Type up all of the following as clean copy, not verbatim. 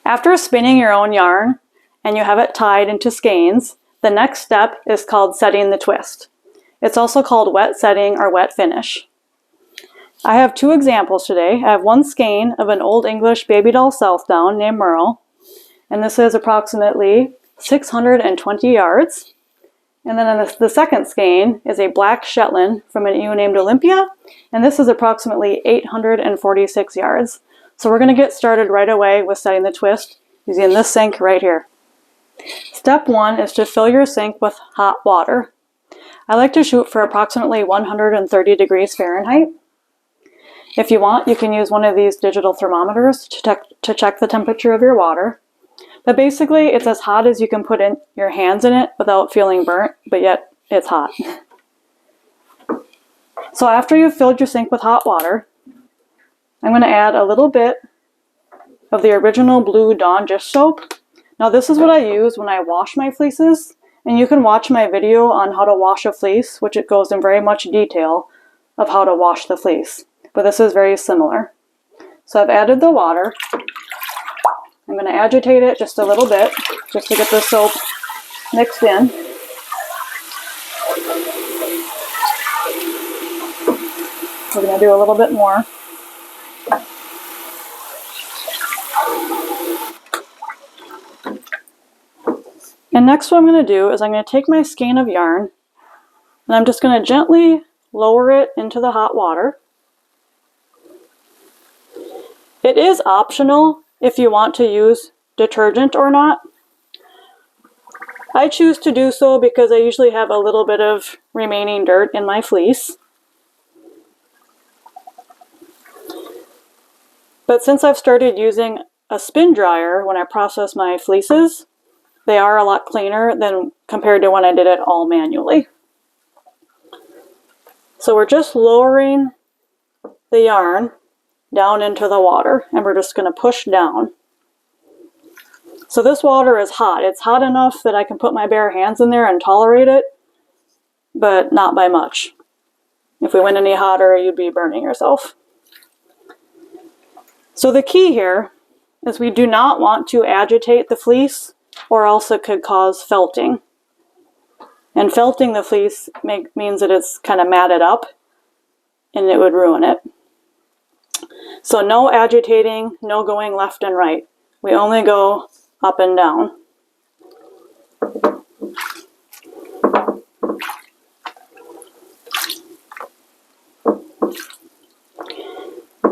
After spinning your own yarn and you have it tied into skeins, the next step is called setting the twist. It's also called wet setting or wet finish. I have two examples today. I have one skein of an Old English Babydoll Southdown named Merle, and this is approximately 620 yards. And then the second skein is a black Shetland from an ewe named Olympia, and this is approximately 846 yards. So we're going to get started right away with setting the twist using this sink right here. Step one is to fill your sink with hot water. I like to shoot for approximately 130 degrees Fahrenheit. If you want, you can use one of these digital thermometers to check the temperature of your water. But basically, it's as hot as you can put in your hands in it without feeling burnt, but yet it's hot. So after you've filled your sink with hot water, I'm going to add a little bit of the original blue Dawn dish soap. Now this is what I use when I wash my fleeces, and you can watch my video on how to wash a fleece, which it goes in very much detail of how to wash the fleece. But this is very similar. So I've added the water. I'm going to agitate it just a little bit, just to get the soap mixed in. We're going to do a little bit more. And next what I'm going to do is I'm going to take my skein of yarn, and I'm just going to gently lower it into the hot water. It is optional if you want to use detergent or not. I choose to do so because I usually have a little bit of remaining dirt in my fleece. But since I've started using a spin dryer when I process my fleeces, they are a lot cleaner than compared to when I did it all manually. So we're just lowering the yarn down into the water, and we're just going to push down. So this water is hot. It's hot enough that I can put my bare hands in there and tolerate it, but not by much. If we went any hotter, you'd be burning yourself. So the key here is we do not want to agitate the fleece, or else it could cause felting. And felting the fleece means that it's kind of matted up, and it would ruin it. So no agitating, no going left and right. We only go up and down.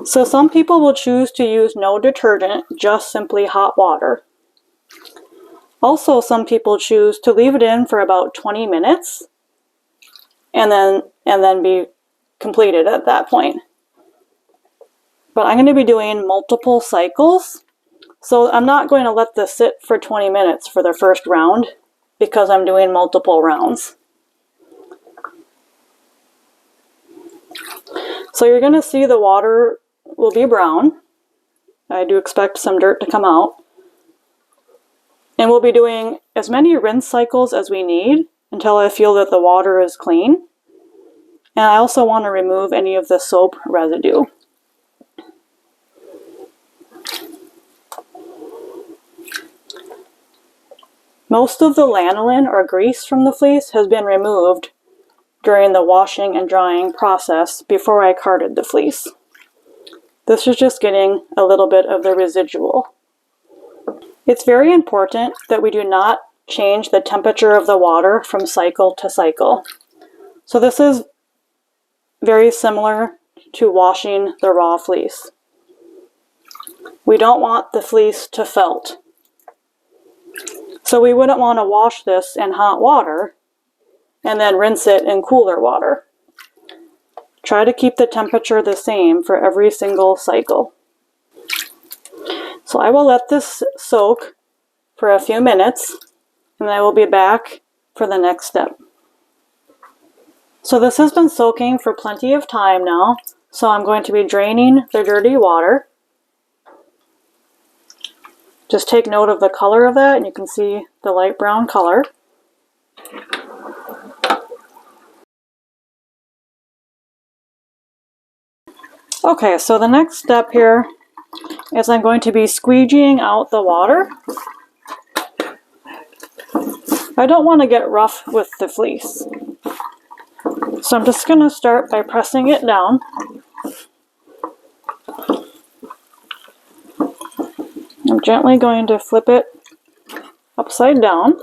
So some people will choose to use no detergent, just simply hot water. Also, some people choose to leave it in for about 20 minutes and then be completed at that point. But I'm going to be doing multiple cycles, so I'm not going to let this sit for 20 minutes for the first round because I'm doing multiple rounds. So you're going to see the water will be brown. I do expect some dirt to come out. And we'll be doing as many rinse cycles as we need until I feel that the water is clean. And I also want to remove any of the soap residue. Most of the lanolin or grease from the fleece has been removed during the washing and drying process before I carded the fleece. This is just getting a little bit of the residual. It's very important that we do not change the temperature of the water from cycle to cycle. So this is very similar to washing the raw fleece. We don't want the fleece to felt. So we wouldn't want to wash this in hot water and then rinse it in cooler water. Try to keep the temperature the same for every single cycle. So I will let this soak for a few minutes, and I will be back for the next step. So this has been soaking for plenty of time now, so I'm going to be draining the dirty water. Just take note of the color of that, and you can see the light brown color. Okay, so the next step here is I'm going to be squeegeeing out the water. I don't want to get rough with the fleece. So I'm just going to start by pressing it down. I'm gently going to flip it upside down.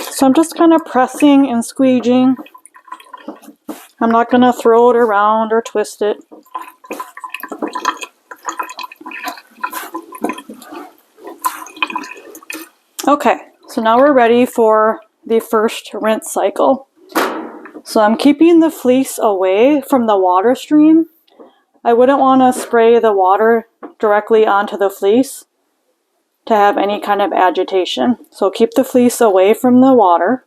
So I'm just kind of pressing and squeegeeing. I'm not going to throw it around or twist it. Okay, so now we're ready for the first rinse cycle. So I'm keeping the fleece away from the water stream. I wouldn't want to spray the water directly onto the fleece to have any kind of agitation. So keep the fleece away from the water.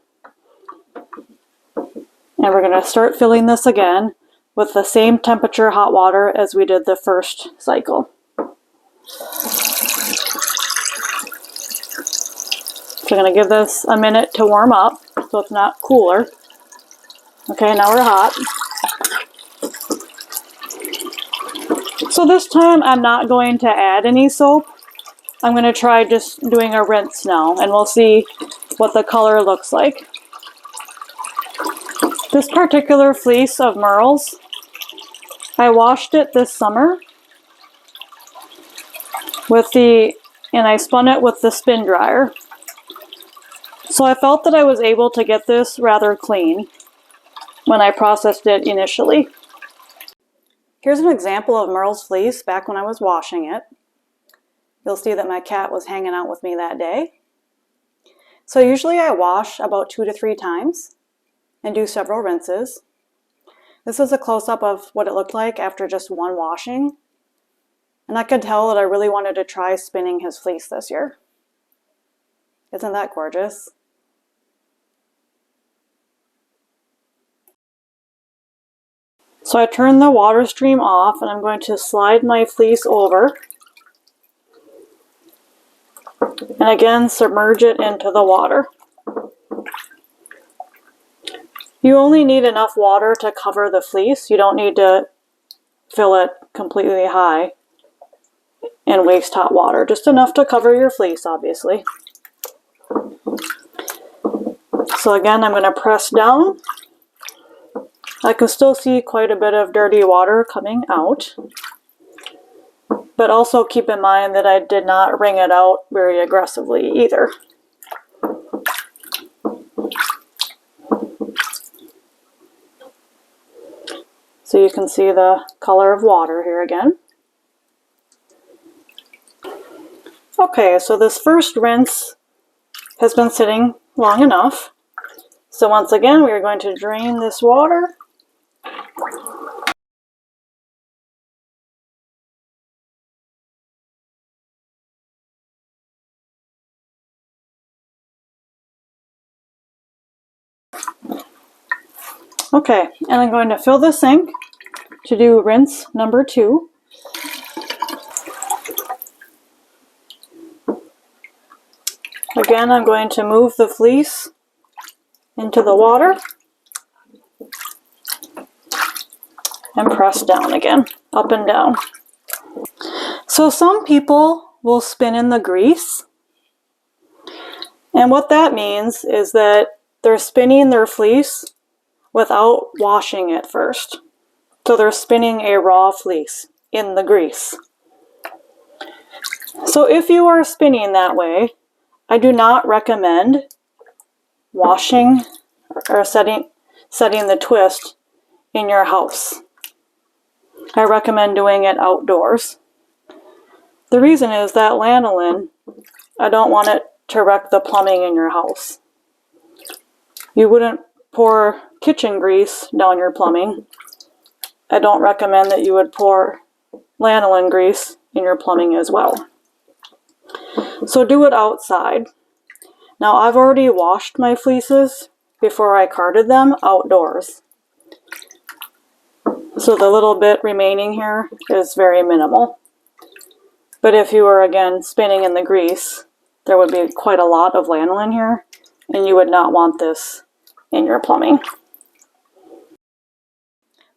And we're going to start filling this again with the same temperature hot water as we did the first cycle. So I'm going to give this a minute to warm up so it's not cooler. Okay, now we're hot. So this time I'm not going to add any soap. I'm going to try just doing a rinse now, and we'll see what the color looks like. This particular fleece of Merle's, I washed it this summer and I spun it with the spin dryer. So I felt that I was able to get this rather clean when I processed it initially. Here's an example of Merle's fleece back when I was washing it. You'll see that my cat was hanging out with me that day. So usually I wash about 2 to 3 times and do several rinses. This is a close-up of what it looked like after just one washing. And I could tell that I really wanted to try spinning his fleece this year. Isn't that gorgeous? So I turned the water stream off, and I'm going to slide my fleece over. And again, submerge it into the water. You only need enough water to cover the fleece. You don't need to fill it completely high and waste hot water. Just enough to cover your fleece, obviously. So again, I'm going to press down. I can still see quite a bit of dirty water coming out. But also keep in mind that I did not wring it out very aggressively either. So you can see the color of water here again. Okay, so this first rinse has been sitting long enough. So once again, we are going to drain this water. Okay, and I'm going to fill the sink to do rinse number 2. Again, I'm going to move the fleece into the water and press down again, up and down. So some people will spin in the grease. And what that means is that they're spinning their fleece without washing it first. So they're spinning a raw fleece in the grease. So if you are spinning that way, I do not recommend washing or setting the twist in your house. I recommend doing it outdoors. The reason is that lanolin, I don't want it to wreck the plumbing in your house. You wouldn't pour kitchen grease down your plumbing. I don't recommend that you would pour lanolin grease in your plumbing as well. So do it outside. Now I've already washed my fleeces before I carded them outdoors. So the little bit remaining here is very minimal. But if you were again spinning in the grease, there would be quite a lot of lanolin here, and you would not want this in your plumbing.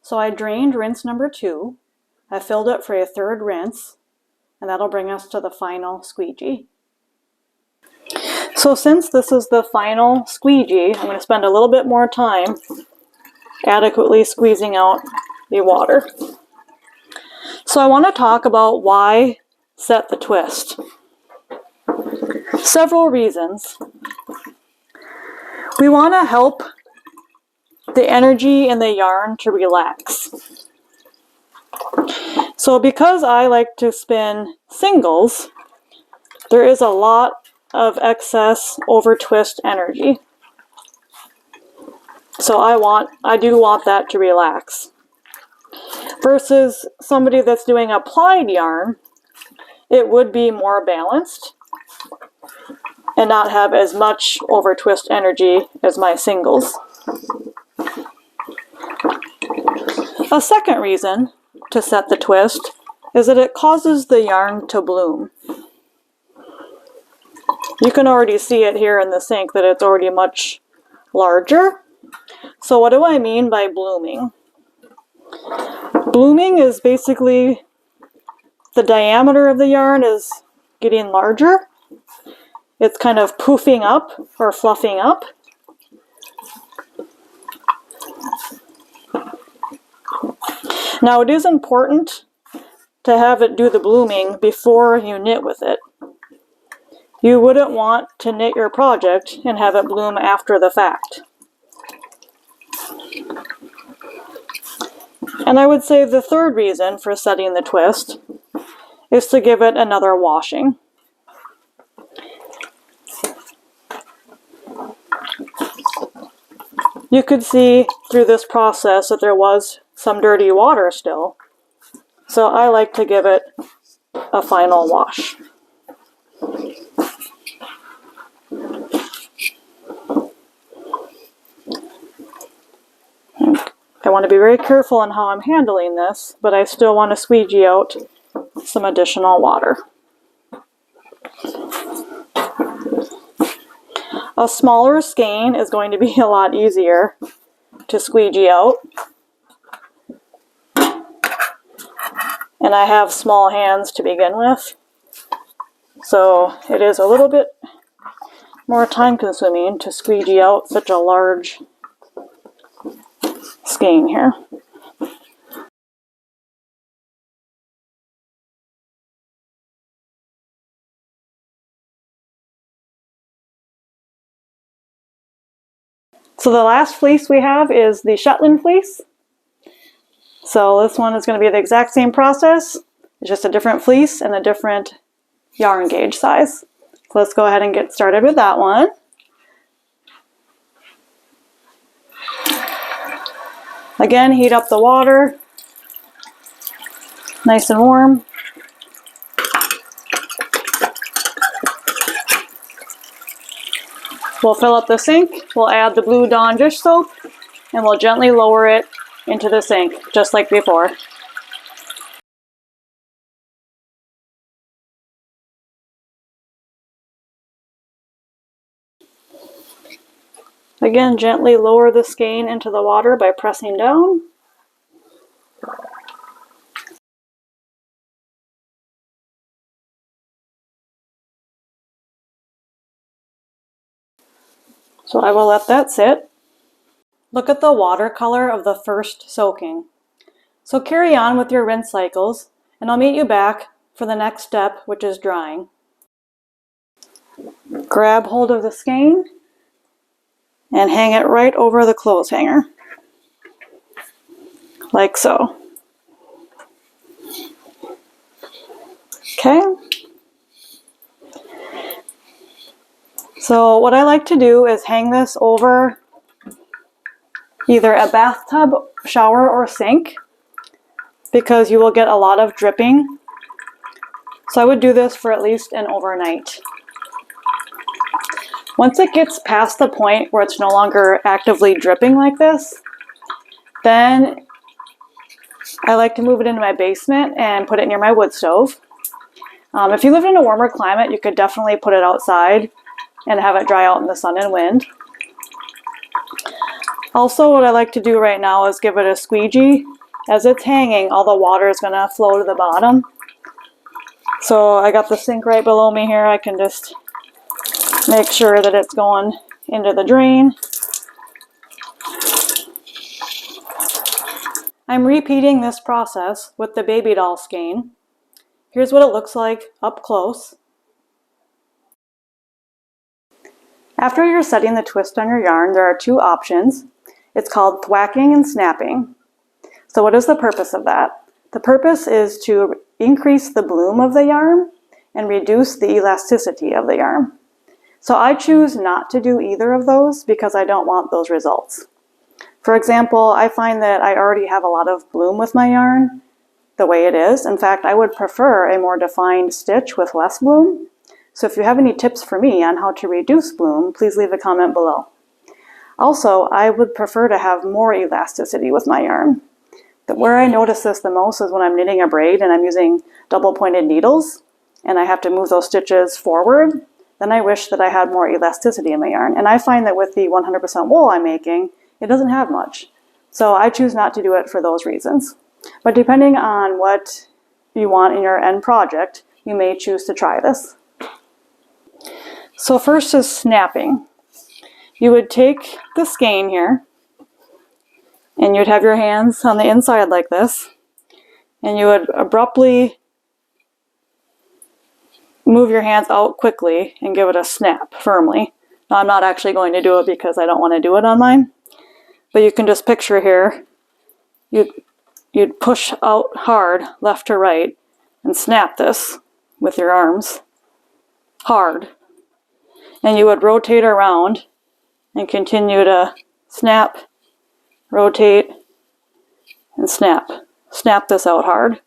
So I drained rinse number 2. I filled it for a third rinse, and that'll bring us to the final squeegee. So since this is the final squeegee, I'm going to spend a little bit more time adequately squeezing out the water. So I want to talk about why set the twist. Several reasons. We want to help the energy in the yarn to relax. So because I like to spin singles, there is a lot of excess overtwist energy. So I do want that to relax. Versus somebody that's doing applied yarn, it would be more balanced and not have as much overtwist energy as my singles. A second reason to set the twist is that it causes the yarn to bloom. You can already see it here in the sink that it's already much larger. So what do I mean by blooming? Blooming is basically the diameter of the yarn is getting larger. It's kind of poofing up or fluffing up. Now it is important to have it do the blooming before you knit with it. You wouldn't want to knit your project and have it bloom after the fact. And I would say the third reason for setting the twist is to give it another washing. You could see through this process that there was some dirty water still, so I like to give it a final wash. I want to be very careful on how I'm handling this, but I still want to squeegee out some additional water. A smaller skein is going to be a lot easier to squeegee out. And I have small hands to begin with, so it is a little bit more time consuming to squeegee out such a large skein here. So the last fleece we have is the Shetland fleece. So this one is going to be the exact same process, it's just a different fleece and a different yarn gauge size. So let's go ahead and get started with that one. Again, heat up the water, nice and warm. We'll fill up the sink, we'll add the blue Dawn dish soap, and we'll gently lower it into the sink, just like before. Again, gently lower the skein into the water by pressing down. So I will let that sit. Look at the watercolor of the first soaking. So carry on with your rinse cycles, and I'll meet you back for the next step, which is drying. Grab hold of the skein and hang it right over the clothes hanger, like so. Okay. So what I like to do is hang this over either a bathtub, shower, or sink, because you will get a lot of dripping. So I would do this for at least an overnight. Once it gets past the point where it's no longer actively dripping like this, then I like to move it into my basement and put it near my wood stove. If you live in a warmer climate, you could definitely put it outside and have it dry out in the sun and wind. Also, what I like to do right now is give it a squeegee. As it's hanging, all the water is going to flow to the bottom. So I got the sink right below me here. I can just make sure that it's going into the drain. I'm repeating this process with the Babydoll skein. Here's what it looks like up close. After you're setting the twist on your yarn, there are two options. It's called thwacking and snapping. So what is the purpose of that? The purpose is to increase the bloom of the yarn and reduce the elasticity of the yarn. So I choose not to do either of those because I don't want those results. For example, I find that I already have a lot of bloom with my yarn the way it is. In fact, I would prefer a more defined stitch with less bloom. So if you have any tips for me on how to reduce bloom, please leave a comment below. Also, I would prefer to have more elasticity with my yarn. Where I notice this the most is when I'm knitting a braid and I'm using double pointed needles and I have to move those stitches forward, then I wish that I had more elasticity in my yarn. And I find that with the 100% wool I'm making, it doesn't have much. So I choose not to do it for those reasons. But depending on what you want in your end project, you may choose to try this. So first is snapping. You would take the skein here, and you'd have your hands on the inside like this, and you would abruptly move your hands out quickly and give it a snap firmly. Now I'm not actually going to do it because I don't want to do it on mine, but you can just picture here, you'd push out hard left to right and snap this with your arms hard, and you would rotate around and continue to snap, rotate, and snap. Snap this out hard.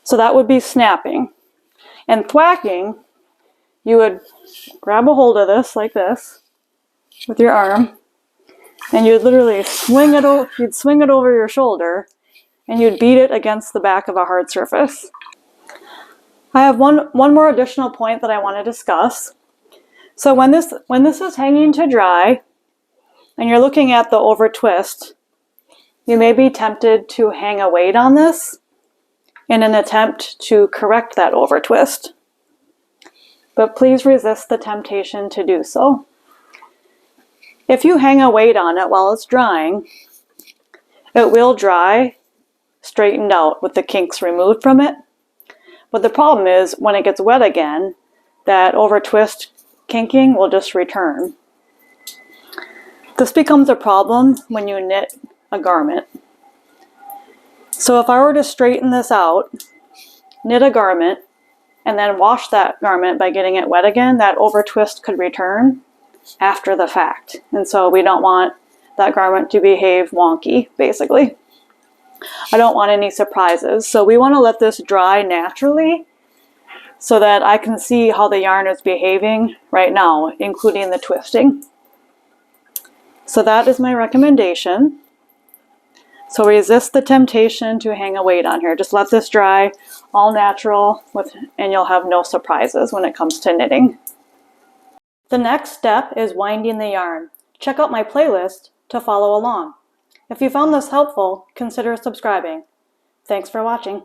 So that would be snapping. And thwacking, you would grab a hold of this like this with your arm, and you'd literally swing it over your shoulder, and you'd beat it against the back of a hard surface. I have one more additional point that I want to discuss. So when this is hanging to dry, and you're looking at the overtwist, you may be tempted to hang a weight on this in an attempt to correct that overtwist. But please resist the temptation to do so. If you hang a weight on it while it's drying, it will dry straightened out with the kinks removed from it. But the problem is when it gets wet again, that overtwist kinking will just return. This becomes a problem when you knit a garment. So if I were to straighten this out, knit a garment, and then wash that garment by getting it wet again, that overtwist could return after the fact. And so we don't want that garment to behave wonky, basically. I don't want any surprises. So we want to let this dry naturally so that I can see how the yarn is behaving right now, including the twisting. So that is my recommendation. So resist the temptation to hang a weight on here. Just let this dry, all natural, and you'll have no surprises when it comes to knitting. The next step is winding the yarn. Check out my playlist to follow along. If you found this helpful, consider subscribing. Thanks for watching.